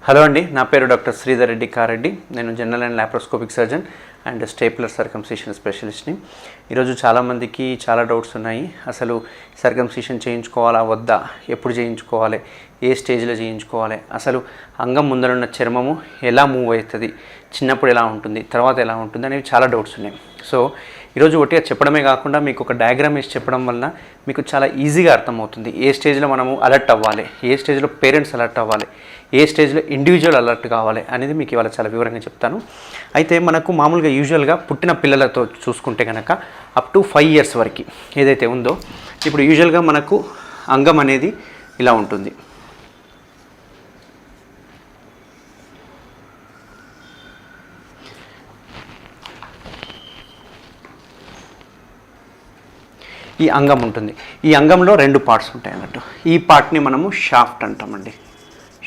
Hello అండి, నా పేరు డాక్టర్ శ్రీధర్ రెడ్డి కారెడ్డి. నేను general and laparoscopic surgeon and stapler circumcision స్పెషలిస్ట్ని. ఈరోజు చాలామందికి చాలా డౌట్స్ ఉన్నాయి. అసలు సర్కంసిషన్ చేయించుకోవాలా వద్దా, ఎప్పుడు చేయించుకోవాలి, ఏ స్టేజ్లో చేయించుకోవాలి, అసలు అంగం ముందరున్న చర్మము ఎలా మూవ్ అవుతుంది, చిన్నప్పుడు ఎలా ఉంటుంది, తర్వాత ఎలా ఉంటుంది అనేవి చాలా డౌట్స్ ఉన్నాయి. సో ఈరోజు ఒకటిగా చెప్పడమే కాకుండా మీకు ఒక డయాగ్రామ్ వేసి చెప్పడం వల్ల మీకు చాలా ఈజీగా అర్థమవుతుంది. ఏ స్టేజ్లో మనము అలర్ట్ అవ్వాలి, ఏ స్టేజ్లో పేరెంట్స్ అలర్ట్ అవ్వాలి, ఏ స్టేజ్లో ఇండివిజువల్ అలర్ట్ కావాలి అనేది మీకు ఇవాళ చాలా వివరంగా చెప్తాను. అయితే మనకు మామూలుగా యూజువల్గా పుట్టిన పిల్లలతో చూసుకుంటే కనుక అప్ టు 5 years వరకు ఏదైతే ఉందో, ఇప్పుడు యూజువల్గా మనకు అంగం అనేది ఇలా ఉంటుంది. ఈ అంగం ఉంటుంది. ఈ అంగంలో 2 పార్ట్స్ ఉంటాయి అన్నట్టు. ఈ పార్ట్ని మనము షాఫ్ట్ అంటామండి.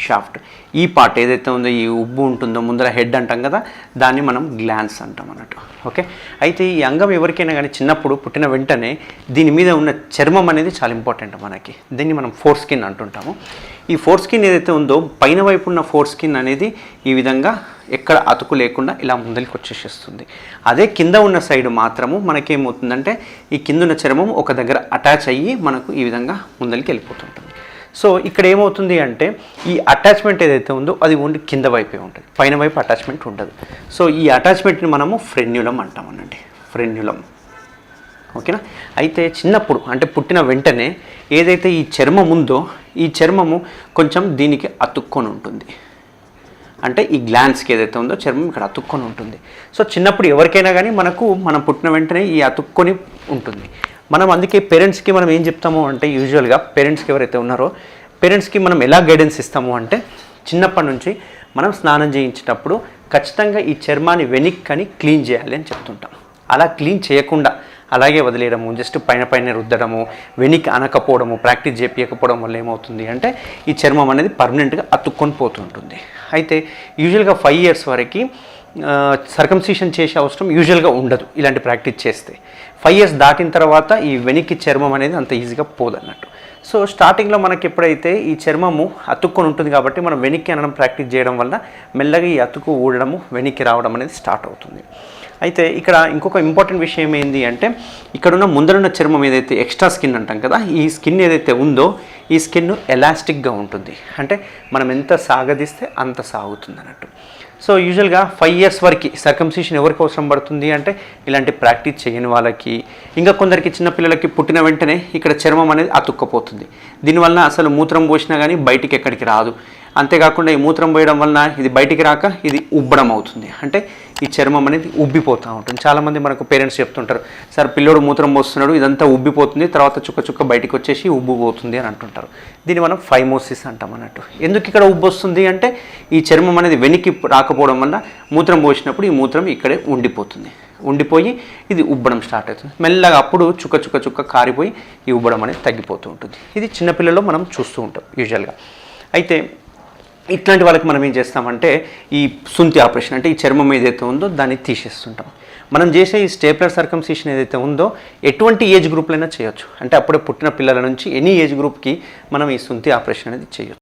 షాఫ్ట్. ఈ పార్ట్ ఏదైతే ఉందో, ఈ ఉబ్బు ఉంటుందో ముందర హెడ్ అంటాం కదా, దాన్ని మనం గ్లాన్స్ అంటాం అన్నట్టు. ఓకే. అయితే ఈ అంగం ఎవరికైనా కానీ చిన్నప్పుడు పుట్టిన వెంటనే దీని మీద ఉన్న చర్మం అనేది చాలా ఇంపార్టెంట్ మనకి. దీన్ని మనం ఫోర్ స్కిన్ అంటుంటాము. ఈ ఫోర్ స్కిన్ ఏదైతే ఉందో, పైన వైపు ఉన్న ఫోర్ స్కిన్ అనేది ఈ విధంగా ఎక్కడ అతుకు లేకుండా ఇలా ముందరికి వచ్చేసేస్తుంది. అదే కింద ఉన్న సైడ్ మాత్రము మనకేమవుతుందంటే, ఈ కింద ఉన్న చర్మం ఒక దగ్గర అటాచ్ అయ్యి మనకు ఈ విధంగా ముందరికి వెళ్ళిపోతుంటుంది. సో ఇక్కడ ఏమవుతుంది అంటే, ఈ అటాచ్మెంట్ ఏదైతే ఉందో అది ఓన్లీ కింద వైపే ఉంటుంది, పైన వైపు అటాచ్మెంట్ ఉండదు. సో ఈ అటాచ్మెంట్ని మనము ఫ్రెన్యులం అంటామనండి. ఫ్రెన్యులం. ఓకేనా. అయితే చిన్నప్పుడు అంటే పుట్టిన వెంటనే ఏదైతే ఈ చర్మం ఉందో, ఈ చర్మము కొంచెం దీనికి అతుక్కొని ఉంటుంది. అంటే ఈ గ్లాన్స్కి ఏదైతే ఉందో చర్మం ఇక్కడ అతుక్కొని ఉంటుంది. సో చిన్నప్పుడు ఎవరికైనా కానీ మనం పుట్టిన వెంటనే ఈ అతుక్కొని ఉంటుంది. మనం అందుకే పేరెంట్స్కి మనం ఏం చెప్తాము అంటే, యూజువల్గా పేరెంట్స్కి ఎవరైతే ఉన్నారో పేరెంట్స్కి మనం ఎలా గైడెన్స్ ఇస్తాము అంటే, చిన్నప్పటి నుంచి మనం స్నానం చేయించేటప్పుడు ఖచ్చితంగా ఈ చర్మాన్ని వెనక్కని క్లీన్ చేయాలి అని చెప్తుంటాం. అలా క్లీన్ చేయకుండా అలాగే వదిలేయడము, జస్ట్ పైన రుద్దడము, వెనక్కి అనకపోవడము, ప్రాక్టీస్ చేయించకపోవడం వల్ల ఏమవుతుంది అంటే, ఈ చర్మం అనేది పర్మనెంట్గా అతుక్కొని పోతుంటుంది. అయితే యూజువల్గా 5 years వరకు సర్కంసిషన్ చేసే అవసరం యూజువల్గా ఉండదు ఇలాంటి ప్రాక్టీస్ చేస్తే. 5 years దాటిన తర్వాత ఈ వెనక్కి చర్మం అనేది అంత ఈజీగా పోదన్నట్టు. సో స్టార్టింగ్లో మనకి ఎప్పుడైతే ఈ చర్మము అతుక్కొని ఉంటుంది కాబట్టి మనం వెనక్కి అనడం ప్రాక్టీస్ చేయడం వల్ల మెల్లగా ఈ అతుకు ఊడడము, వెనక్కి రావడం అనేది స్టార్ట్ అవుతుంది. అయితే ఇక్కడ ఇంకొక ఇంపార్టెంట్ విషయం ఏంటి అంటే, ఇక్కడున్న ముందరున్న చర్మం ఏదైతే ఎక్స్ట్రా స్కిన్ అంటాం కదా, ఈ స్కిన్ ఏదైతే ఉందో ఈ స్కిన్ ఎలాస్టిక్గా ఉంటుంది. అంటే మనం ఎంత సాగదీస్తే అంత సాగుతుంది అన్నట్టు. సో యూజువల్గా 5 years వరకు సర్కంసిషన్ ఎవరికి అవసరం పడుతుంది అంటే, ఇలాంటి ప్రాక్టీస్ చేయని వాళ్ళకి, ఇంకా కొందరికి చిన్నపిల్లలకి పుట్టిన వెంటనే ఇక్కడ చర్మం అనేది అతుక్కపోతుంది. దీనివల్ల అసలు మూత్రం పోసినా కానీ బయటికి ఎక్కడికి రాదు. అంతేకాకుండా ఈ మూత్రం పోయడం వలన ఇది బయటికి రాక ఇది ఉబ్బడం అవుతుంది. అంటే ఈ చర్మం అనేది ఉబ్బిపోతూ ఉంటుంది. చాలామంది మనకు పేరెంట్స్ చెప్తుంటారు, సార్ పిల్లోడు మూత్రం పోస్తున్నాడు, ఇదంతా ఉబ్బిపోతుంది, తర్వాత చుక్క బయటికి వచ్చేసి ఉబ్బిపోతుంది అని అంటుంటారు. దీన్ని మనం ఫైమోసిస్ అంటాం అన్నట్టు. ఎందుకు ఇక్కడ ఉబ్బు వస్తుంది అంటే, ఈ చర్మం అనేది వెనక్కి రాకపోవడం వల్ల మూత్రం పోసినప్పుడు ఈ మూత్రం ఇక్కడే ఉండిపోయి ఇది ఉబ్బడం స్టార్ట్ అవుతుంది. మెల్లగా అప్పుడు చుక్క కారిపోయి ఈ ఉబ్బడం అనేది తగ్గిపోతూ ఉంటుంది. ఇది చిన్నపిల్లల్లో మనం చూస్తూ ఉంటాం యూజువల్గా. అయితే ఇట్లాంటి వాళ్ళకి మనం ఏం చేస్తామంటే, ఈ సుంతి ఆపరేషన్ అంటే ఈ చర్మం ఏదైతే ఉందో దాన్ని తీసేస్తుంటాం. మనం చేసే ఈ స్టేప్లర్ సర్కంసిషన్ ఏదైతే ఉందో ఎటువంటి ఏజ్ గ్రూప్లైనా చేయొచ్చు. అంటే అప్పుడే పుట్టిన పిల్లల నుంచి ఎనీ ఏజ్ గ్రూప్కి మనం ఈ సుంతి ఆపరేషన్ అనేది చేయొచ్చు.